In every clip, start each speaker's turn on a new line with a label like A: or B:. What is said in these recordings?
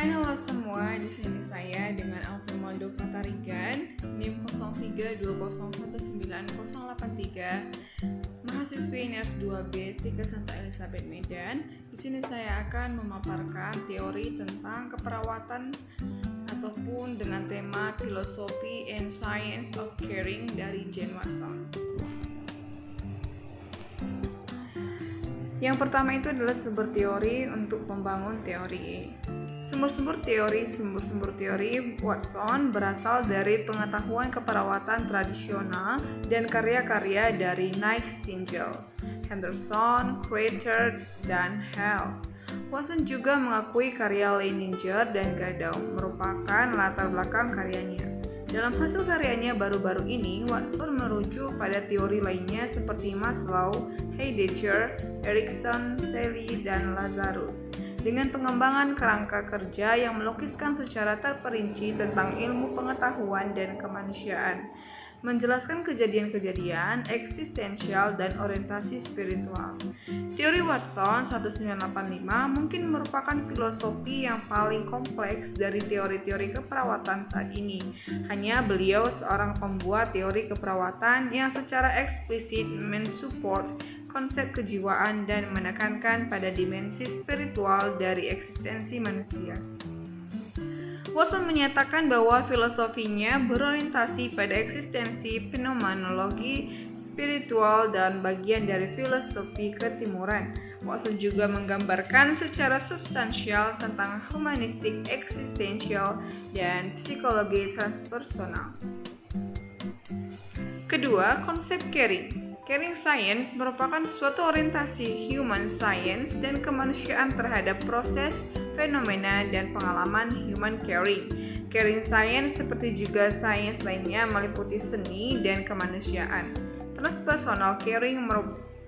A: Hai halo semua, di sini saya dengan Alfredo Fatarigan, NIM 0320190083, mahasiswi NERS 2B Stika Santa Elizabeth Medan. Di sini saya akan memaparkan teori tentang keperawatan ataupun dengan tema Philosophy and Science of Caring dari Jane Watson. Yang pertama itu adalah sumber teori untuk pembangun teori. Sumber-sumber teori Watson berasal dari pengetahuan keperawatan tradisional dan karya-karya dari Nightingale, Henderson, Crater, dan Hale. Watson juga mengakui karya Leininger dan Gadow merupakan latar belakang karyanya. Dalam hasil karyanya baru-baru ini, Watson merujuk pada teori lainnya seperti Maslow, Heidegger, Erikson, Shelley, dan Lazarus. Dengan pengembangan kerangka kerja yang melukiskan secara terperinci tentang ilmu pengetahuan dan kemanusiaan, menjelaskan kejadian-kejadian eksistensial dan orientasi spiritual. Teori Watson 1985 mungkin merupakan filosofi yang paling kompleks dari teori-teori keperawatan saat ini. Hanya beliau seorang pembuat teori keperawatan yang secara eksplisit mensupport konsep kejiwaan dan menekankan pada dimensi spiritual dari eksistensi manusia. Watson menyatakan bahwa filosofinya berorientasi pada eksistensi fenomenologi spiritual dan bagian dari filosofi ketimuran. Watson juga menggambarkan secara substansial tentang humanistik eksistensial dan psikologi transpersonal. Kedua, konsep caring. Caring science merupakan suatu orientasi human science dan kemanusiaan terhadap proses, fenomena, dan pengalaman human caring. Caring science seperti juga sains lainnya meliputi seni dan kemanusiaan. Transpersonal caring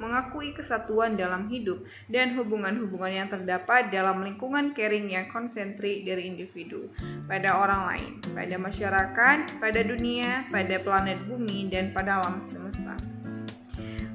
A: mengakui kesatuan dalam hidup dan hubungan-hubungan yang terdapat dalam lingkungan caring yang konsentrik dari individu pada orang lain, pada masyarakat, pada dunia, pada planet bumi, dan pada alam semesta.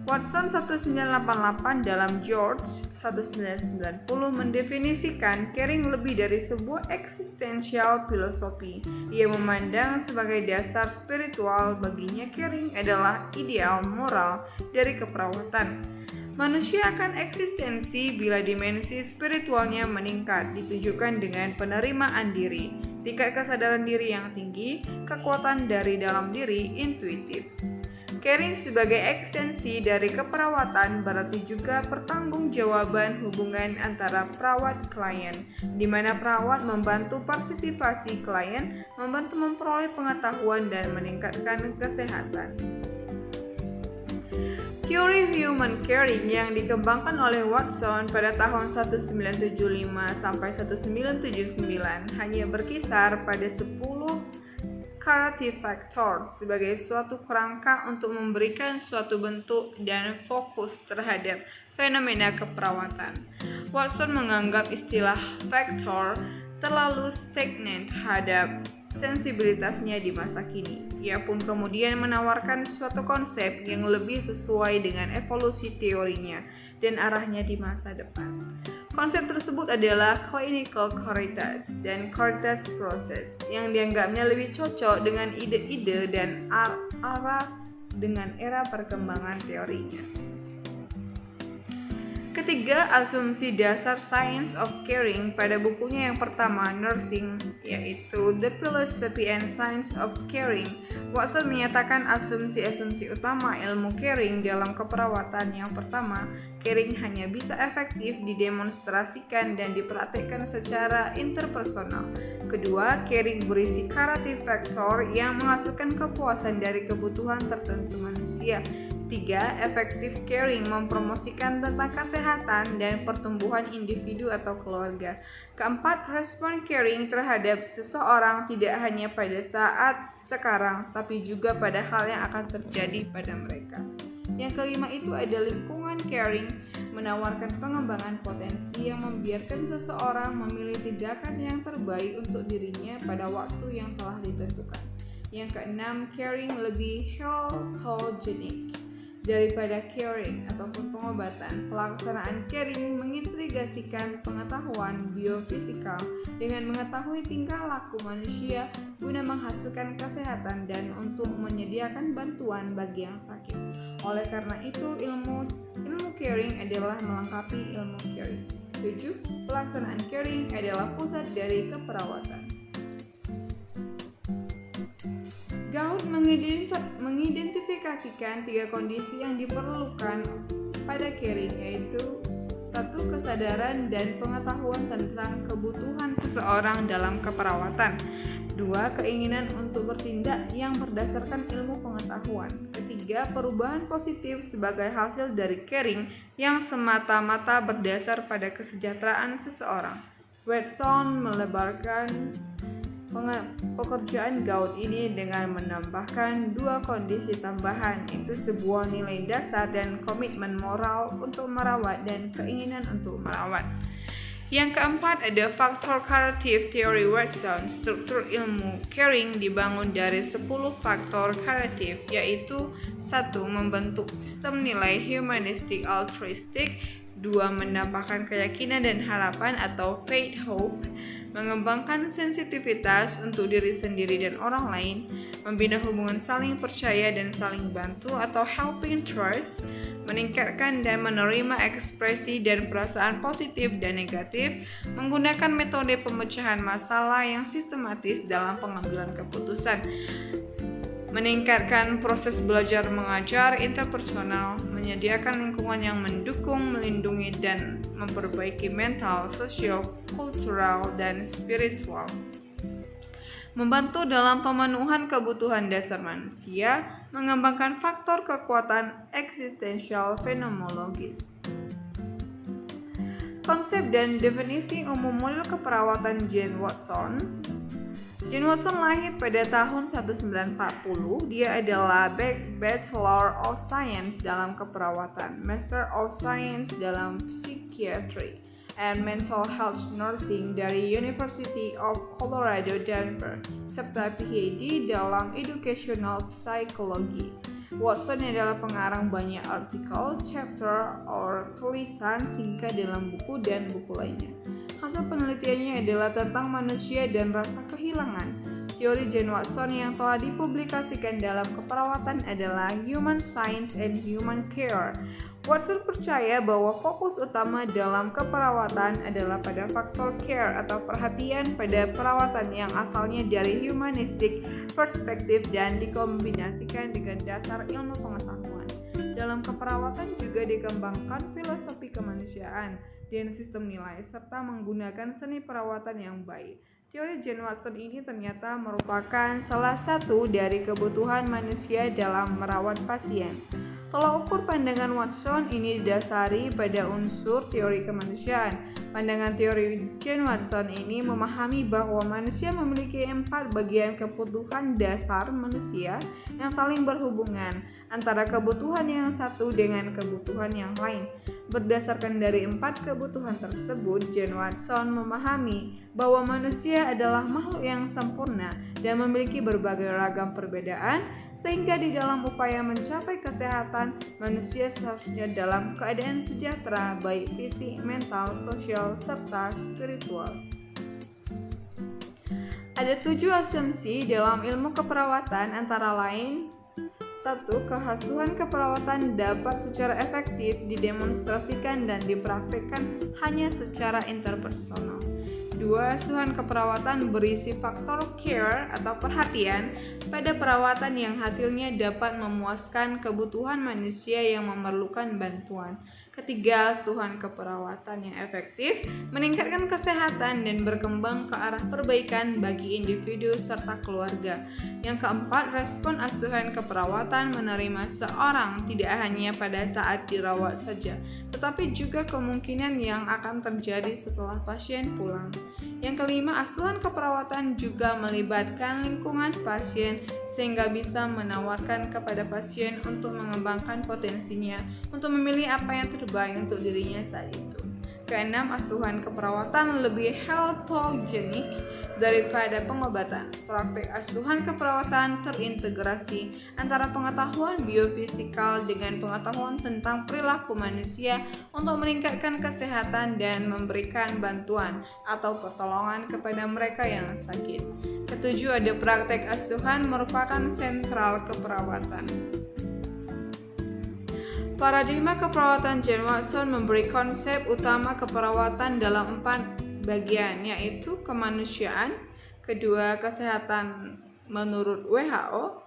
A: Watson 1988 dalam George 1990 mendefinisikan caring lebih dari sebuah eksistensial filosofi. Ia memandang sebagai dasar spiritual. Baginya caring adalah ideal moral dari keperawatan. Manusia akan eksistensi bila dimensi spiritualnya meningkat, ditunjukkan dengan penerimaan diri, tingkat kesadaran diri yang tinggi, kekuatan dari dalam diri, intuitif. Caring sebagai ekstensi dari keperawatan berarti juga pertanggungjawaban hubungan antara perawat-klien, di mana perawat membantu partisipasi klien, membantu memperoleh pengetahuan dan meningkatkan kesehatan. Teori human caring yang dikembangkan oleh Watson pada tahun 1975 sampai 1979 hanya berkisar pada 10 curative factor sebagai suatu kerangka untuk memberikan suatu bentuk dan fokus terhadap fenomena keperawatan. Watson menganggap istilah factor terlalu stagnan terhadap sensibilitasnya di masa kini. Ia pun kemudian menawarkan suatu konsep yang lebih sesuai dengan evolusi teorinya dan arahnya di masa depan. Konsep tersebut adalah clinical correctness dan correctness process yang dianggapnya lebih cocok dengan ide-ide dan arah dengan era perkembangan teorinya. Ketiga, asumsi dasar Science of Caring pada bukunya yang pertama, Nursing, yaitu The Philosophy and Science of Caring. Watson menyatakan asumsi-asumsi utama ilmu caring dalam keperawatan. Yang pertama, caring hanya bisa efektif didemonstrasikan dan dipraktikkan secara interpersonal. Kedua, caring berisi curative factor yang menghasilkan kepuasan dari kebutuhan tertentu manusia. 3. Effective caring mempromosikan tentang kesehatan dan pertumbuhan individu atau keluarga. Keempat, respon caring terhadap seseorang tidak hanya pada saat sekarang, tapi juga pada hal yang akan terjadi pada mereka. Yang kelima itu ada lingkungan caring, menawarkan pengembangan potensi yang membiarkan seseorang memilih tindakan yang terbaik untuk dirinya pada waktu yang telah ditentukan. Yang keenam, caring lebih healthogenic, daripada caring ataupun pengobatan. Pelaksanaan caring mengintegrasikan pengetahuan biofisikal dengan mengetahui tingkah laku manusia guna menghasilkan kesehatan dan untuk menyediakan bantuan bagi yang sakit. Oleh karena itu, ilmu caring adalah melengkapi ilmu caring. 7. Pelaksanaan caring adalah pusat dari keperawatan. Gaud mengidentifikasikan 3 kondisi yang diperlukan pada caring, yaitu 1. Kesadaran dan pengetahuan tentang kebutuhan seseorang dalam keperawatan. 2. Keinginan untuk bertindak yang berdasarkan ilmu pengetahuan. 3. Perubahan positif sebagai hasil dari caring yang semata-mata berdasar pada kesejahteraan seseorang. Watson melebarkan pekerjaan Gaud ini dengan menambahkan 2 kondisi tambahan, yaitu sebuah nilai dasar dan komitmen moral untuk merawat dan keinginan untuk merawat. Yang keempat ada faktor karatif teori Watson. Struktur ilmu caring dibangun dari 10 faktor karatif, yaitu 1. Membentuk sistem nilai humanistik altruistik. 2. Menambahkan keyakinan dan harapan atau faith hope. Mengembangkan sensitivitas untuk diri sendiri dan orang lain. Membina hubungan saling percaya dan saling bantu atau helping trust. Meningkatkan dan menerima ekspresi dan perasaan positif dan negatif, menggunakan metode pemecahan masalah yang sistematis dalam pengambilan keputusan, meningkatkan proses belajar mengajar interpersonal, menyediakan lingkungan yang mendukung, melindungi, dan memperbaiki mental, sosial, kultural, dan spiritual. Membantu dalam pemenuhan kebutuhan dasar manusia, mengembangkan faktor kekuatan eksistensial fenomenologis. Konsep dan definisi umum model keperawatan Jane Watson. Jane Watson lahir pada tahun 1940. Dia adalah Bachelor of Science dalam keperawatan, Master of Science dalam Psychiatry and Mental Health Nursing dari University of Colorado Denver, serta PhD dalam Educational Psychology. Watson adalah pengarang banyak artikel, chapter, or tulisan singkat dalam buku dan buku lainnya. Hasil penelitiannya adalah tentang manusia dan rasa kehilangan. Teori Jane Watson yang telah dipublikasikan dalam keperawatan adalah Human Science and Human Care. Watson percaya bahwa fokus utama dalam keperawatan adalah pada faktor care atau perhatian pada perawatan yang asalnya dari humanistic perspektif dan dikombinasikan dengan dasar ilmu pengetahuan. Dalam keperawatan juga dikembangkan filosofi kemanusiaan dan sistem nilai serta menggunakan seni perawatan yang baik. Teori Jane Watson ini ternyata merupakan salah satu dari kebutuhan manusia dalam merawat pasien. Tolak ukur pandangan Watson ini didasari pada unsur teori kemanusiaan. Pandangan teori Jane Watson ini memahami bahwa manusia memiliki 4 bagian kebutuhan dasar manusia yang saling berhubungan antara kebutuhan yang satu dengan kebutuhan yang lain. Berdasarkan dari 4 kebutuhan tersebut, Jane Watson memahami bahwa manusia adalah makhluk yang sempurna dan memiliki berbagai ragam perbedaan, sehingga di dalam upaya mencapai kesehatan, manusia seharusnya dalam keadaan sejahtera baik fisik, mental, sosial, serta spiritual. Ada 7 asumsi dalam ilmu keperawatan, antara lain: 1. Kehasuhan keperawatan dapat secara efektif didemonstrasikan dan dipraktikkan hanya secara interpersonal. 2. Asuhan keperawatan berisi faktor care atau perhatian pada perawatan yang hasilnya dapat memuaskan kebutuhan manusia yang memerlukan bantuan. 3. Asuhan keperawatan yang efektif meningkatkan kesehatan dan berkembang ke arah perbaikan bagi individu serta keluarga. Yang 4. Respon asuhan keperawatan menerima seorang tidak hanya pada saat dirawat saja, tetapi juga kemungkinan yang akan terjadi setelah pasien pulang. Yang 5. Asuhan keperawatan juga melibatkan lingkungan pasien sehingga bisa menawarkan kepada pasien untuk mengembangkan potensinya untuk memilih apa yang terbaik untuk dirinya saat itu. Keenam, asuhan keperawatan lebih healthogenik daripada pengobatan. Praktek asuhan keperawatan terintegrasi antara pengetahuan biofisikal dengan pengetahuan tentang perilaku manusia untuk meningkatkan kesehatan dan memberikan bantuan atau pertolongan kepada mereka yang sakit. Ketujuh, ada praktek asuhan merupakan sentral keperawatan. Paradigma keperawatan Jane Watson memberi konsep utama keperawatan dalam 4 bagian, yaitu kemanusiaan, kedua kesehatan menurut WHO,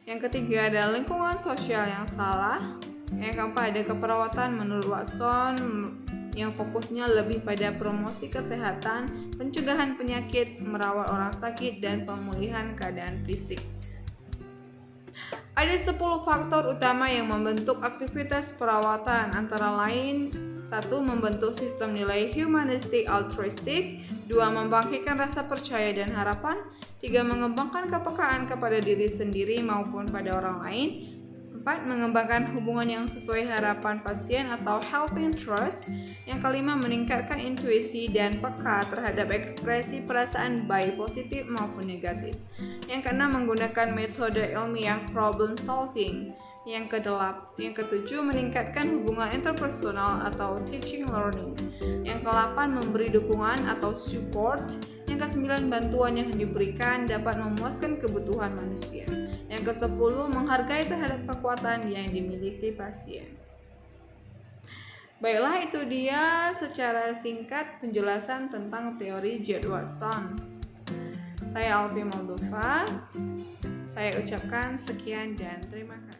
A: yang ketiga ada lingkungan sosial yang salah, yang keempat ada keperawatan menurut Watson yang fokusnya lebih pada promosi kesehatan, pencegahan penyakit, merawat orang sakit, dan pemulihan keadaan fisik. Ada 10 faktor utama yang membentuk aktivitas perawatan, antara lain 1. Membentuk sistem nilai humanistik altruistik, 2. Membangkitkan rasa percaya dan harapan, 3. Mengembangkan kepekaan kepada diri sendiri maupun pada orang lain, 4. Mengembangkan hubungan yang sesuai harapan pasien atau helping trust, yang kelima meningkatkan intuisi dan peka terhadap ekspresi perasaan baik positif maupun negatif, yang keenam menggunakan metode ilmiah problem solving, yang ketujuh meningkatkan hubungan interpersonal atau teaching learning, yang ke-8 memberi dukungan atau support, yang ke-9 bantuan yang diberikan dapat memuaskan kebutuhan manusia, yang ke-10 menghargai terhadap kekuatan yang dimiliki pasien. Baiklah, itu dia secara singkat penjelasan tentang teori Jane Watson. Saya Alfi Moldova. Saya ucapkan sekian dan terima kasih.